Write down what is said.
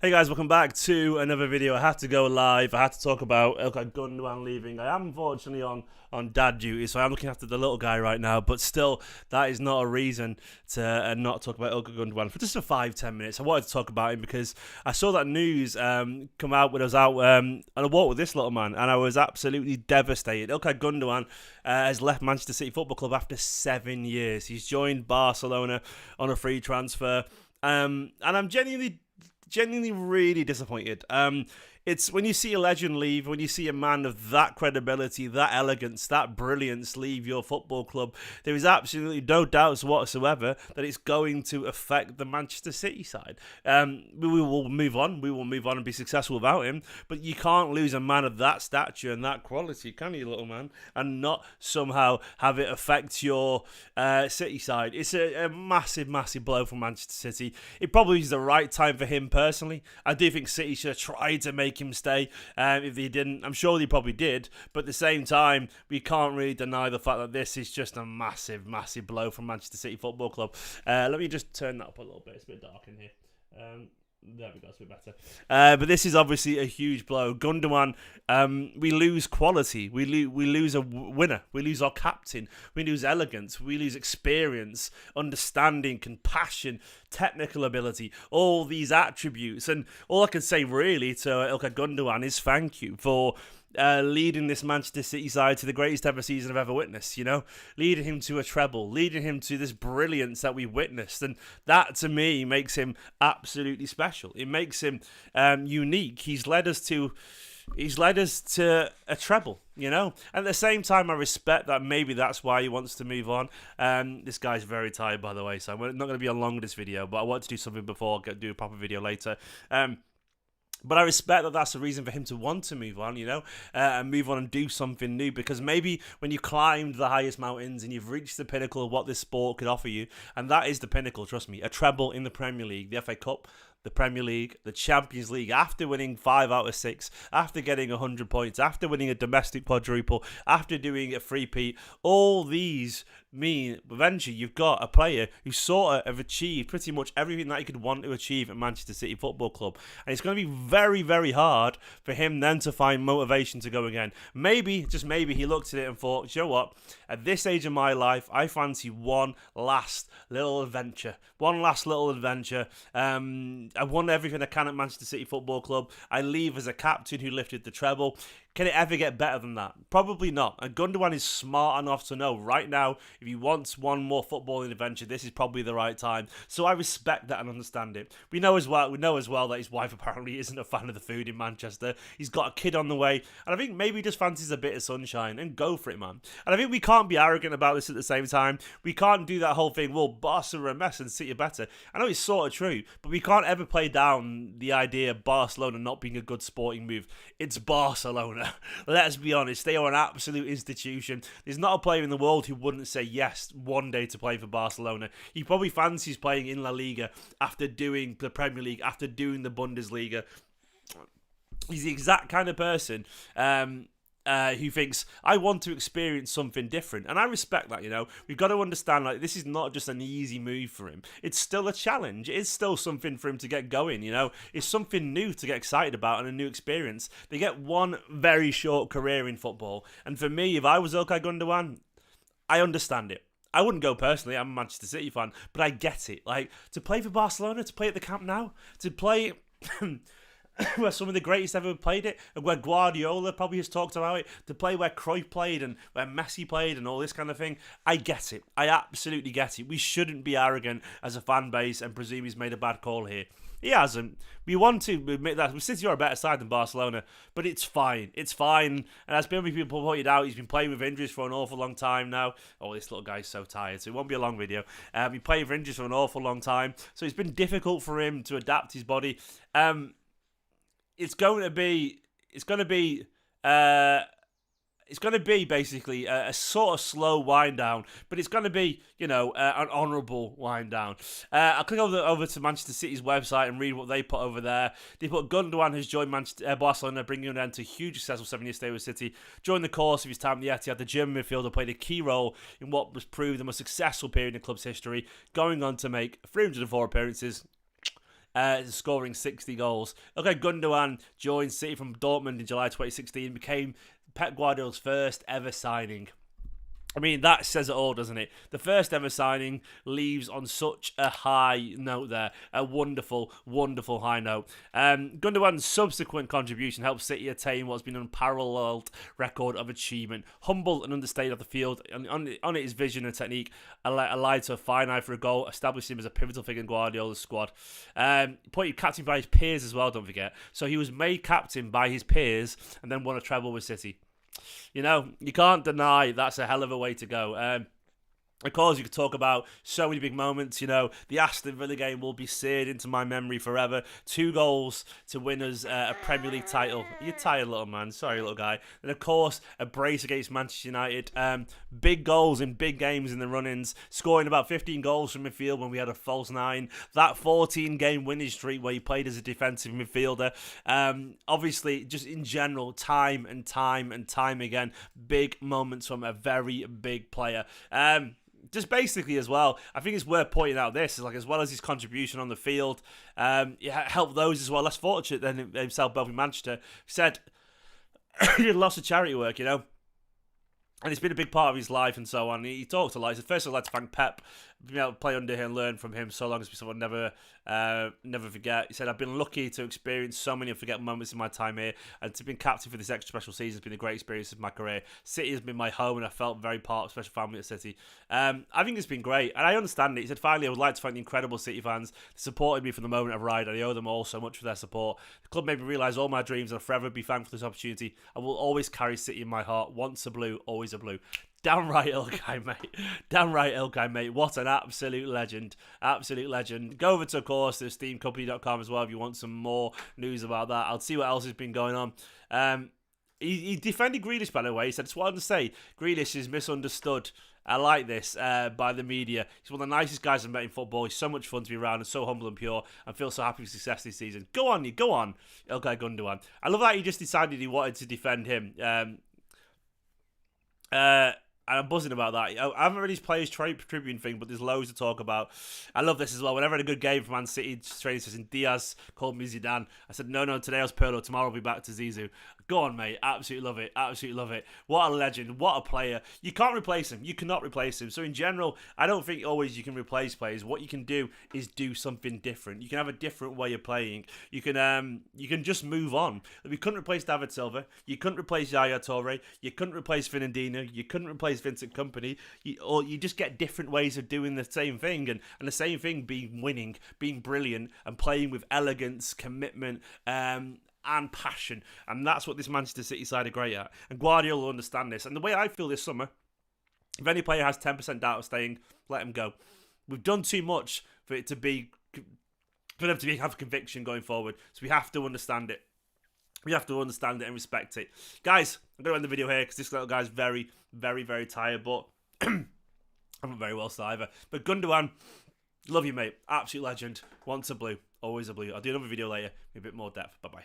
Hey guys, welcome back to another video. I had to go live. I had to talk about Ilkay Gundogan leaving. I am unfortunately on dad duty, so I'm looking after the little guy right now. But still, that is not a reason to not talk about Ilkay Gundogan for just a 5-10 minutes. I wanted to talk about him because I saw that news come out when I was out on a walk with this little man, and I was absolutely devastated. Ilkay Gundogan has left Manchester City Football Club after 7 years. He's joined Barcelona on a free transfer, and I'm genuinely really disappointed. It's when you see a legend leave, when you see a man of that credibility, that elegance, that brilliance leave your football club, there is absolutely no doubts whatsoever that it's going to affect the Manchester City side. We will move on. We will move on and be successful without him. But you can't lose a man of that stature and that quality, can you, little man? And not somehow have it affect your City side. It's a massive, massive blow for Manchester City. It probably is the right time for him personally. I do think City should have tried to make him stay. If they didn't, I'm sure they probably did. But at the same time, we can't really deny the fact that this is just a massive, massive blow from Manchester City Football Club. Let me just turn that up a little bit. It's a bit dark in here. There we go, it's a bit better. But this is obviously a huge blow. Gundogan, we lose quality. We lose a winner. We lose our captain. We lose elegance. We lose experience, understanding, compassion, technical ability, all these attributes. And all I can say really to Ilkay Gundogan is thank you for leading this Manchester City side to the greatest ever season I've ever witnessed, leading him to a treble, leading him to this brilliance that we witnessed, and that to me makes him absolutely special. It makes him unique. He's led us to a treble, And at the same time, I respect that maybe that's why he wants to move on. This guy's very tired, by the way, so I'm not going to be on long with this video, but I want to do something before I do a proper video later. But I respect that that's the reason for him to want to move on, and move on and do something new. Because maybe when you climbed the highest mountains and you've reached the pinnacle of what this sport could offer you, and that is the pinnacle, trust me, a treble in the Premier League, the FA Cup, the Premier League, the Champions League, after winning 5 out of 6, after getting 100 points, after winning a domestic quadruple, after doing a three-peat, all these mean eventually you've got a player who sort of have achieved pretty much everything that he could want to achieve at Manchester City Football Club. And it's going to be very, very hard for him then to find motivation to go again. Maybe, just maybe, he looked at it and thought, you know what, at this age of my life, I fancy one last little adventure. I won everything I can at Manchester City Football Club. I leave as a captain who lifted the treble. Can it ever get better than that? Probably not. And Gundogan is smart enough to know right now, if he wants one more footballing adventure, this is probably the right time. So I respect that and understand it. We know as well that his wife apparently isn't a fan of the food in Manchester. He's got a kid on the way, and I think maybe he just fancies a bit of sunshine, and go for it, man. And I think we can't be arrogant about this at the same time. We can't do that whole thing, well, Barca are a mess and City are better. I know it's sort of true, but we can't ever play down the idea of Barcelona not being a good sporting move. It's Barcelona. Let's be honest, they are an absolute institution. There's not a player in the world who wouldn't say yes one day to play for Barcelona. He probably fancies playing in La Liga after doing the Premier League, after doing the Bundesliga. He's the exact kind of person who thinks, I want to experience something different. And I respect that, We've got to understand, this is not just an easy move for him. It's still a challenge. It is still something for him to get going, It's something new to get excited about and a new experience. They get one very short career in football. And for me, if I was Ilkay Gundogan, I understand it. I wouldn't go personally, I'm a Manchester City fan, but I get it. To play for Barcelona, to play at the Camp Nou, to play where some of the greatest ever played it, and where Guardiola probably has talked about it, to play where Cruyff played and where Messi played and all this kind of thing. I get it. I absolutely get it. We shouldn't be arrogant as a fan base and presume he's made a bad call here. He hasn't. We want to admit that. City are a better side than Barcelona, but it's fine. It's fine. And as many people pointed out, he's been playing with injuries for an awful long time now. Oh, this little guy's so tired, so it won't be a long video. He's been playing with injuries for an awful long time, so it's been difficult for him to adapt his body. It's going to be basically a sort of slow wind down, but it's going to be, an honourable wind down. I'll click over to Manchester City's website and read what they put over there. They put Gundogan has joined Barcelona, bringing an end to a huge successful 7-year stay with City. During the course of his time at the Etihad, the German midfielder played a key role in what was proved the most successful period in the club's history, going on to make 304 appearances scoring 60 goals. Okay, Gundogan joined City from Dortmund in July 2016, became Pep Guardiola's first ever signing. I mean, that says it all, doesn't it? The first ever signing leaves on such a high note there. A wonderful, wonderful high note. Gundogan's subsequent contribution helped City attain what's been an unparalleled record of achievement. Humble and understated off the field, on it his vision and technique allied to a fine eye for a goal, established him as a pivotal figure in Guardiola's squad. Appointed captain by his peers as well, don't forget. So he was made captain by his peers and then won a treble with City. You know, you can't deny that's a hell of a way to go. Of course, you could talk about so many big moments. You know, the Aston Villa game will be seared into my memory forever. 2 goals to win us a Premier League title. You're tired, little man. Sorry, little guy. And, of course, a brace against Manchester United. Big goals in big games in the run-ins. Scoring about 15 goals from midfield when we had a false 9. That 14-game winning streak where he played as a defensive midfielder. Obviously, just in general, time and time again, big moments from a very big player. Just basically as well, I think it's worth pointing out this, is like as well as his contribution on the field, he helped those as well less fortunate than himself, both in Manchester. Said he had lots of charity work, you know, and it's been a big part of his life and so on. He talked a lot. He said, first I'd like to thank Pep, being able to play under him and learn from him so long as we sort of never forget. He said, I've been lucky to experience so many unforgettable moments in my time here, and to be captain for this extra special season has been a great experience of my career. City has been my home, and I felt very part of a special family at City. I think it's been great, and I understand it. He said, finally, I would like to thank the incredible City fans that supported me from the moment of arrived, and I owe them all so much for their support. The club made me realise all my dreams, and I'll forever be thankful for this opportunity. I will always carry City in my heart. Once a blue, always a blue. Damn right, Ilkay, mate. Damn right, Ilkay, mate. What an absolute legend. Absolute legend. Go over to, of course, the steamcompany.com as well if you want some more news about that. I'll see what else has been going on. He defended Grealish, by the way. He said, it's what I want to say. Grealish is misunderstood. I like this by the media. He's one of the nicest guys I've met in football. He's so much fun to be around and so humble and pure. I feel so happy with success this season. Go on, Ilkay Gundogan. I love that he just decided he wanted to defend him. And I'm buzzing about that. I haven't read his Players Tribune thing, but there's loads to talk about. I love this as well. Whenever I had a good game for Man City, training session, Diaz called me Zidane. I said, no, today I was Pirlo. Tomorrow I'll be back to Zizou. Go on, mate. Absolutely love it. Absolutely love it. What a legend. What a player. You can't replace him. You cannot replace him. So in general, I don't think always you can replace players. What you can do is do something different. You can have a different way of playing. You can just move on. We couldn't replace David Silva. You couldn't replace Yaya Toure. You couldn't replace Fernandinho. You couldn't replace Vincent Kompany. You just get different ways of doing the same thing. And the same thing being winning, being brilliant, and playing with elegance, commitment, and passion. And that's what this Manchester City side are great at. And Guardiola will understand this. And the way I feel this summer, if any player has 10% doubt of staying, let him go. We've done too much for it to be, for them to have conviction going forward. So we have to understand it. We have to understand it and respect it. Guys, I'm going to end the video here because this little guy's very, very, very tired. But I'm not very well still either. But Gundogan, love you, mate. Absolute legend. Once a blue, always a blue. I'll do another video later with a bit more depth. Bye-bye.